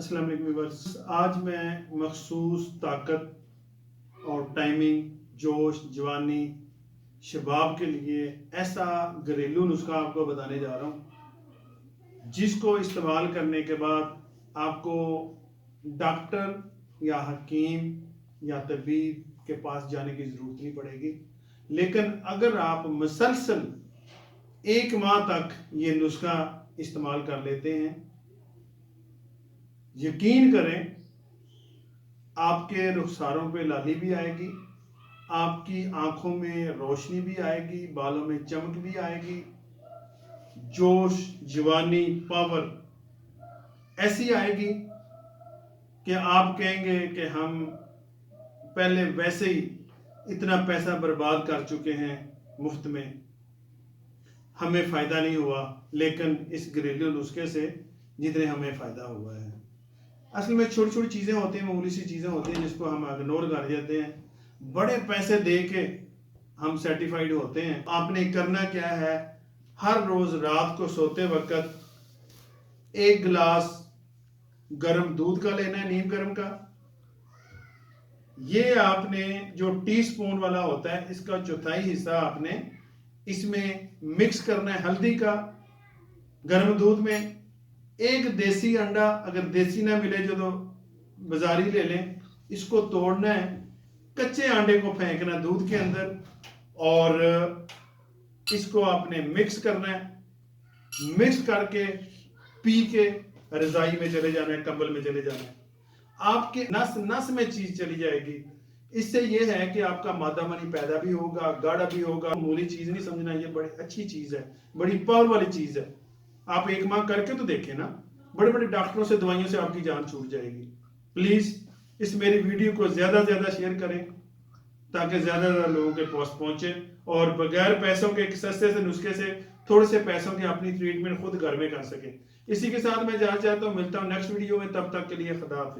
अस्सलाम वालेकुम व्यूअर्स। आज मैं मखसूस ताकत और टाइमिंग, जोश, जवानी, शबाब के लिए ऐसा घरेलू नुस्खा आपको बताने जा रहा हूँ जिसको इस्तेमाल करने के बाद आपको डॉक्टर या हकीम या तबीब के पास जाने की ज़रूरत नहीं पड़ेगी। लेकिन अगर आप मुसलसल 1 माह तक ये नुस्खा इस्तेमाल कर लेते हैं, यकीन करें आपके रुखसारों पे लाली भी आएगी, आपकी आंखों में रोशनी भी आएगी, बालों में चमक भी आएगी, जोश, जवानी, पावर ऐसी आएगी कि आप कहेंगे कि हम पहले वैसे ही इतना पैसा बर्बाद कर चुके हैं मुफ्त में, हमें फ़ायदा नहीं हुआ, लेकिन इस घरेलू नुस्खे से जितने हमें फ़ायदा हुआ है। असल में छोटी छोटी चीज़ें होती हैं, मामूली सी चीज़ें होती हैं जिसको हम इग्नोर कर देते हैं। बड़े पैसे दे के हम सर्टिफाइड होते हैं। आपने करना क्या है, हर रोज़ रात को सोते वक्त 1 गिलास गर्म दूध का लेना है, नीम गर्म का। ये आपने जो टीस्पून वाला होता है, इसका चौथाई हिस्सा आपने इसमें मिक्स करना है हल्दी का गर्म दूध में। 1 देसी अंडा, अगर देसी ना मिले जो तो बाजारी ले लें, इसको तोड़ना है, कच्चे अंडे को फेंकना दूध के अंदर और इसको आपने मिक्स करना है। मिक्स करके पी के रजाई में चले जाना है, कंबल में चले जाना है, आपके नस नस में चीज चली जाएगी। इससे यह है कि आपका मादा मनी पैदा भी होगा, गाढ़ा भी होगा। मामूली चीज नहीं समझना, ये बड़ी अच्छी चीज है, बड़ी पावर वाली चीज है। आप 1 माह करके तो देखें ना, बड़े बड़े डॉक्टरों से, दवाइयों से आपकी जान छूट जाएगी। प्लीज इस मेरी वीडियो को ज्यादा ज्यादा शेयर करें ताकि ज्यादा ज्यादा लोगों के पास पहुंचे और बगैर पैसों के एक सस्ते से नुस्खे से थोड़े से पैसों की अपनी ट्रीटमेंट खुद घर में कर सके। इसी के साथ मैं जाना चाहता हूँ, मिलता हूँ नेक्स्ट वीडियो में, तब तक के लिए खुदा हाफिज।